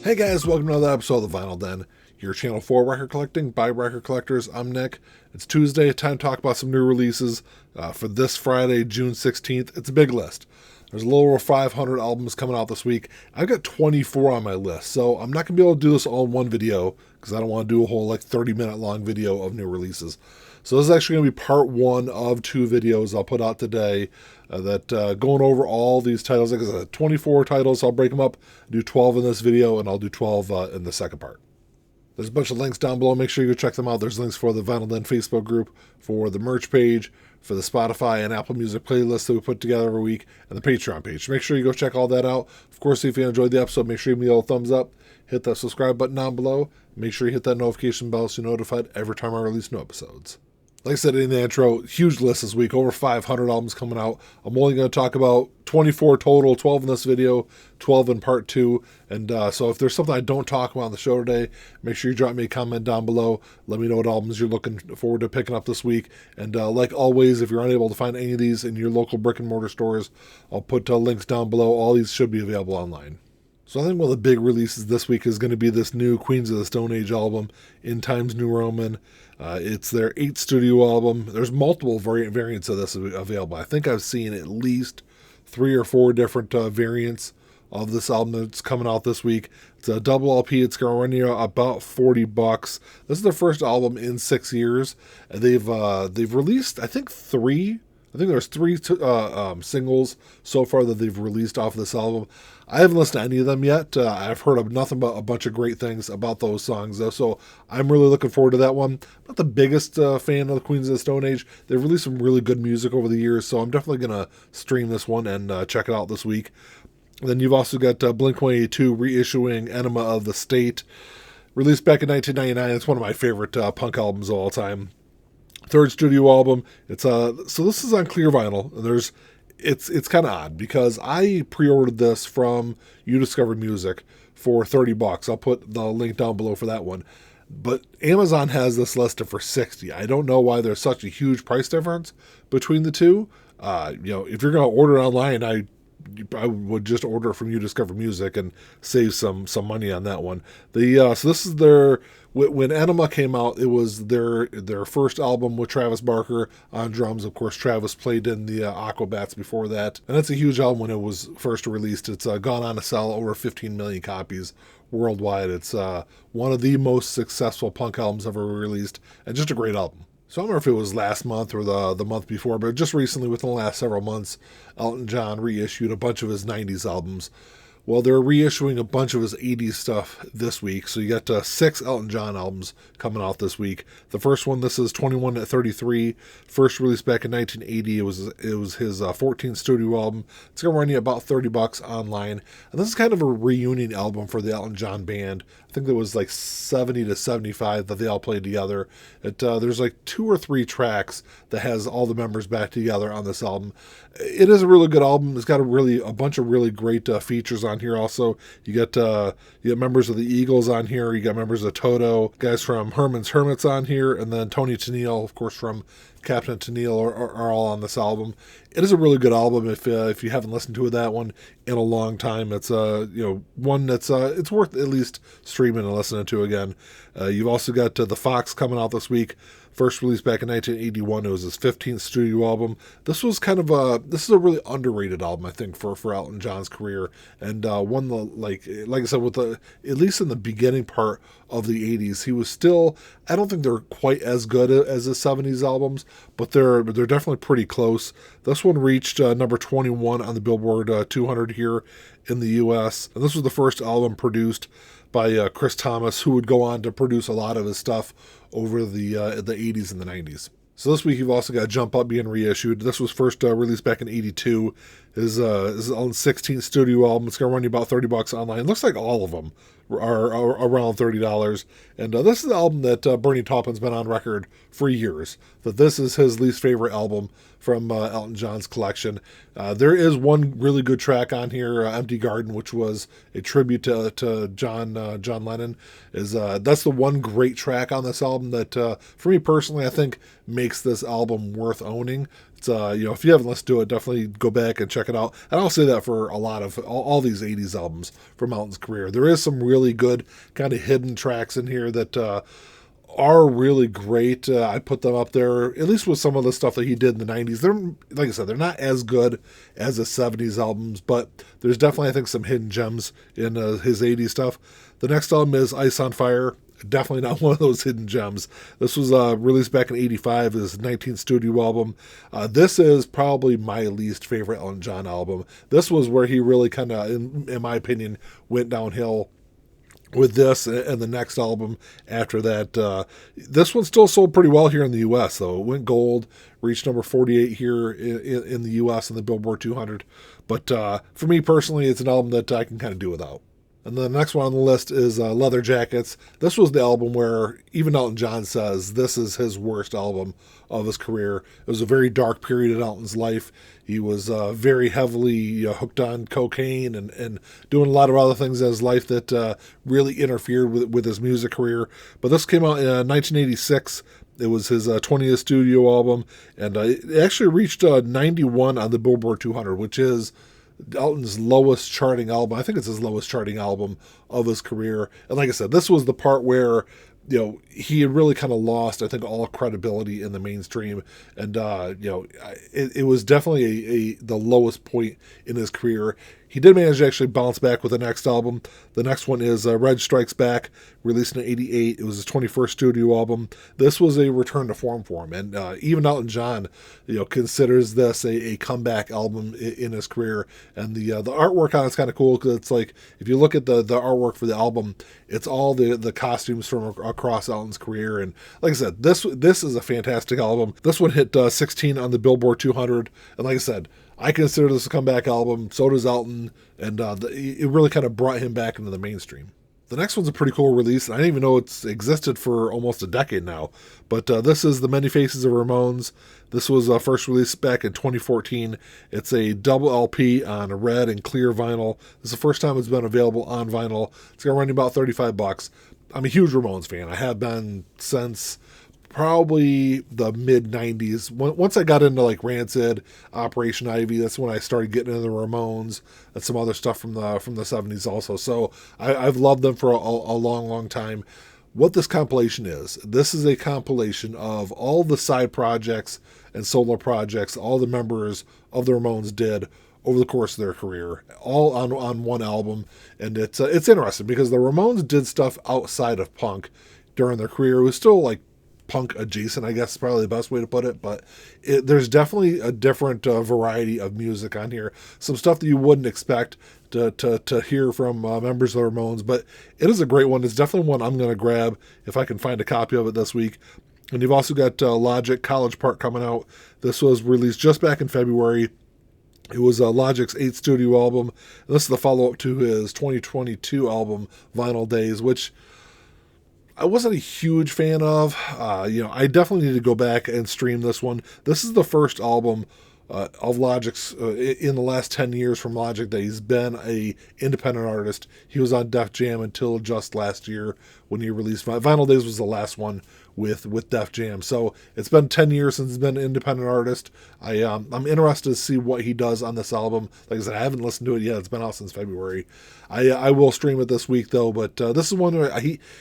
Hey guys, welcome to another episode of the Vinyl Den, your channel for record collecting by record collectors. I'm Nick. It's Tuesday, time to talk about some new releases for this Friday, June 16th. It's a big list. There's a little over 500 albums coming out this week. I've got 24 on my list, so I'm not going to be able to do this all in one video because I don't want to do a whole 30-minute long video of new releases. So this is actually going to be part one of two videos I'll put out today going over all these titles. Like I said, 24 titles. I'll break them up, do 12 in this video, and I'll do 12 in the second part. There's a bunch of links down below. Make sure you go check them out. There's links for the Vinyl Den Facebook group, for the merch page, for the Spotify and Apple Music playlist that we put together every week, and the Patreon page. Make sure you go check all that out. Of course, if you enjoyed the episode, make sure you give me a little thumbs up. Hit that subscribe button down below. Make sure you hit that notification bell so you're notified every time I release new episodes. Like I said in the intro, huge list this week, over 500 albums coming out. I'm only going to talk about 24 total, 12 in this video, 12 in part two. And so if there's something I don't talk about on the show today, make sure you drop me a comment down below. Let me know what albums you're looking forward to picking up this week. And like always, if you're unable to find any of these in your local brick and mortar stores, I'll put links down below. All these should be available online. So I think one of the big releases this week is going to be this new Queens of the Stone Age album, In Times New Roman. It's their 8th studio album. There's multiple variants of this available. I think I've seen at least 3 or 4 different variants of this album that's coming out this week. It's a double LP. It's going to run you about $40. This is their first album in 6 years. They've released, I think, 3. I think there's 3 singles so far that they've released off of this album. I haven't listened to any of them yet. I've heard of nothing but a bunch of great things about those songs, though, so I'm really looking forward to that one. I'm not the biggest fan of the Queens of the Stone Age. They've released some really good music over the years, so I'm definitely going to stream this one and check it out this week. And then you've also got Blink-182 reissuing Enema of the State, released back in 1999. It's one of my favorite punk albums of all time. 3rd studio album. It's so this is on clear vinyl. It's kind of odd because I pre-ordered this from You Discover Music for $30. I'll put the link down below for that one. But Amazon has this listed for $60. I don't know why there's such a huge price difference between the two. If you're going to order it online, I would just order it from You Discover Music and save some money on that one. So this is when Enema came out, it was their first album with Travis Barker on drums. Of course, Travis played in the Aquabats before that, and it's a huge album when it was first released. It's gone on to sell over 15 million copies worldwide. It's one of the most successful punk albums ever released, and just a great album. So I don't know if it was last month or the month before, but just recently, within the last several months, Elton John reissued a bunch of his 90s albums. Well, they're reissuing a bunch of his 80s stuff this week. So you got 6 Elton John albums coming out this week. The first one, this is 21 at 33, first released back in 1980. It was his 14th studio album. It's going to run you about $30 online. And this is kind of a reunion album for the Elton John band. I think there was 70 to 75 that they all played together. There's 2 or 3 tracks that has all the members back together on this album. It is a really good album. It's got a bunch of really great features on here. Also, you got members of the Eagles on here. You got members of Toto, guys from Herman's Hermits on here, and then Tony Tennille, of course, from Captain Tennille are all on this album. It is a really good album. If you haven't listened to that one in a long time, it's one that's it's worth at least streaming and listening to again. You've also got The Fox coming out this week. First released back in 1981. It was his 15th studio album. This was this is a really underrated album, I think, for Elton John's career, and one like I said, at least in the beginning part of the 80s, he was still, I don't think they're quite as good as the 70s albums, but they're definitely pretty close. This one reached number 21 on the Billboard 200 here in the U.S., and this was the first album produced by Chris Thomas, who would go on to produce a lot of his stuff over the 80s and the 90s. So this week you've also got Jump Up being reissued. This was first released back in 82. His own 16th studio album. It's going to run you about $30 online. It looks like all of them are around $30. And this is the album that Bernie Taupin's been on record for years, that this is his least favorite album from Elton John's collection. There is one really good track on here, Empty Garden, which was a tribute to John Lennon. That's the one great track on this album that, for me personally, I think makes this album worth owning. It's, if you haven't listened to it, definitely go back and check it out. And I'll say that for a lot of all these 80s albums from Elton's career. There is some really really good kind of hidden tracks in here that are really great. I put them up there, at least with some of the stuff that he did in the 90s. They're, like I said, they're not as good as the 70s albums, but there's definitely, I think, some hidden gems in his 80s stuff. The next album is Ice on Fire. Definitely not one of those hidden gems. This was released back in 85, his 19th studio album. This is probably my least favorite Elton John album. This was where he really kind of, in my opinion, went downhill with this and the next album after that. This one still sold pretty well here in the U.S., though. It went gold, reached number 48 here in the U.S. in the Billboard 200. But for me personally, it's an album that I can kind of do without. And the next one on the list is Leather Jackets. This was the album where even Elton John says this is his worst album of his career. It was a very dark period in Elton's life. He was very heavily hooked on cocaine and doing a lot of other things in his life that really interfered with his music career. But this came out in 1986. It was his 20th studio album, and it actually reached 91 on the Billboard 200, which is Elton's lowest charting album. I think it's his lowest charting album of his career. And like I said, this was the part where, you know, he had really kind of lost, I think, all credibility in the mainstream. And, you know, it was definitely the lowest point in his career. He did manage to actually bounce back with the next album. The next one is Red Strikes Back, released in 88. It was his 21st studio album. This was a return to form for him. And even Elton John, you know, considers this a comeback album in his career. And the artwork on it's kind of cool because it's like, if you look at the artwork for the album, it's all the costumes from across Elton's career. And like I said, this is a fantastic album. This one hit 16 on the Billboard 200. And like I said, I consider this a comeback album. So does Elton. And it really kind of brought him back into the mainstream. The next one's a pretty cool release. And I didn't even know it's existed for almost a decade now. But this is The Many Faces of Ramones. This was first released back in 2014. It's a double LP on a red and clear vinyl. This is the first time it's been available on vinyl. It's going to run you about $35. I'm a huge Ramones fan. I have been since probably the mid-90s. Once I got into like Rancid, Operation Ivy, that's when I started getting into the Ramones and some other stuff from the 70s also. So I've loved them for a long, long time. What this compilation is, this is a compilation of all the side projects and solo projects all the members of the Ramones did over the course of their career, all on one album. And it's interesting because the Ramones did stuff outside of punk during their career. It was still like punk adjacent, I guess is probably the best way to put it, but there's definitely a different variety of music on here. Some stuff that you wouldn't expect to hear from members of the Ramones, but it is a great one. It's definitely one I'm going to grab if I can find a copy of it this week. And you've also got Logic, College Park coming out. This was released just back in February. It was Logic's 8th studio album. And this is the follow-up to his 2022 album, Vinyl Days, which I wasn't a huge fan of. I definitely need to go back and stream this one. This is the first album of Logic's in the last 10 years from Logic that he's been a independent artist. He was on Def Jam until just last year when he released Vinyl Days was the last one with Def Jam. So it's been 10 years since he's been an independent artist. I'm interested to see what he does on this album. Like I said, I haven't listened to it yet. It's been out since February. I will stream it this week though, but this is one where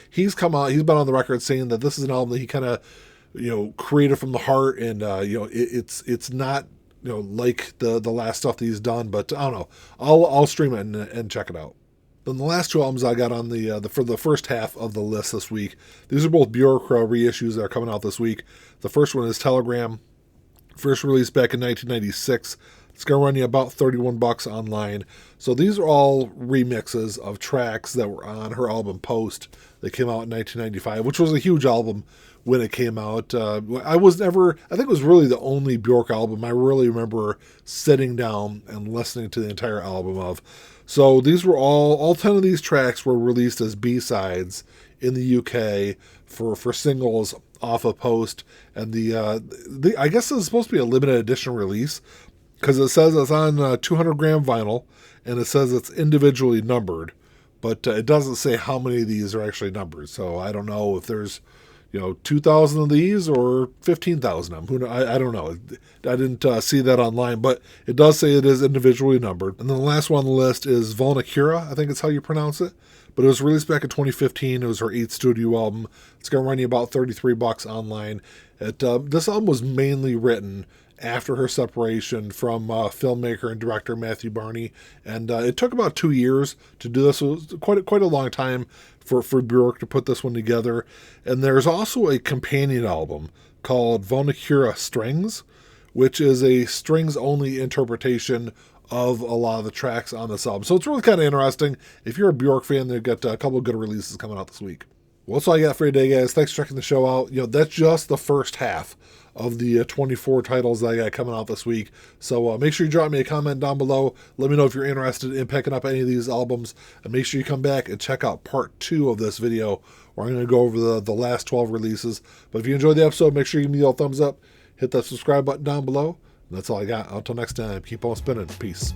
he's come out, he's been on the record saying that this is an album that he kind of, created from the heart, and it's not, like the last stuff that he's done, but I don't know. I'll stream it and check it out. Then the last two albums I got on for the first half of the list this week, these are both Bjork reissues that are coming out this week. The first one is Telegram, first released back in 1996. It's going to run you about $31 online. So these are all remixes of tracks that were on her album Post that came out in 1995, which was a huge album when it came out. I think it was really the only Bjork album I really remember sitting down and listening to the entire album of. So these were all 10 of these tracks were released as B-sides in the UK for singles off of Post. And I guess it's supposed to be a limited edition release because it says it's on 200-gram vinyl and it says it's individually numbered, but it doesn't say how many of these are actually numbered. So I don't know if there's 2,000 of these or 15,000 of them. I don't know. I didn't see that online, but it does say it is individually numbered. And then the last one on the list is Vulnicura, I think it's how you pronounce it, but it was released back in 2015. It was her 8th studio album. It's going to run you about $33 online. This album was mainly written after her separation from filmmaker and director Matthew Barney, and it took about 2 years to do this. It was quite a long time for Bjork to put this one together. And there's also a companion album called Vulnicura Strings, which is a strings-only interpretation of a lot of the tracks on this album. So it's really kind of interesting. If you're a Bjork fan, they've got a couple of good releases coming out this week. Well, that's all I got for you today, guys. Thanks for checking the show out. That's just the first half of the 24 titles that I got coming out this week. So make sure you drop me a comment down below. Let me know if you're interested in picking up any of these albums. And make sure you come back and check out part 2 of this video, where I'm going to go over the last 12 releases. But if you enjoyed the episode, make sure you give me a thumbs up. Hit that subscribe button down below. And that's all I got. Until next time, keep on spinning. Peace.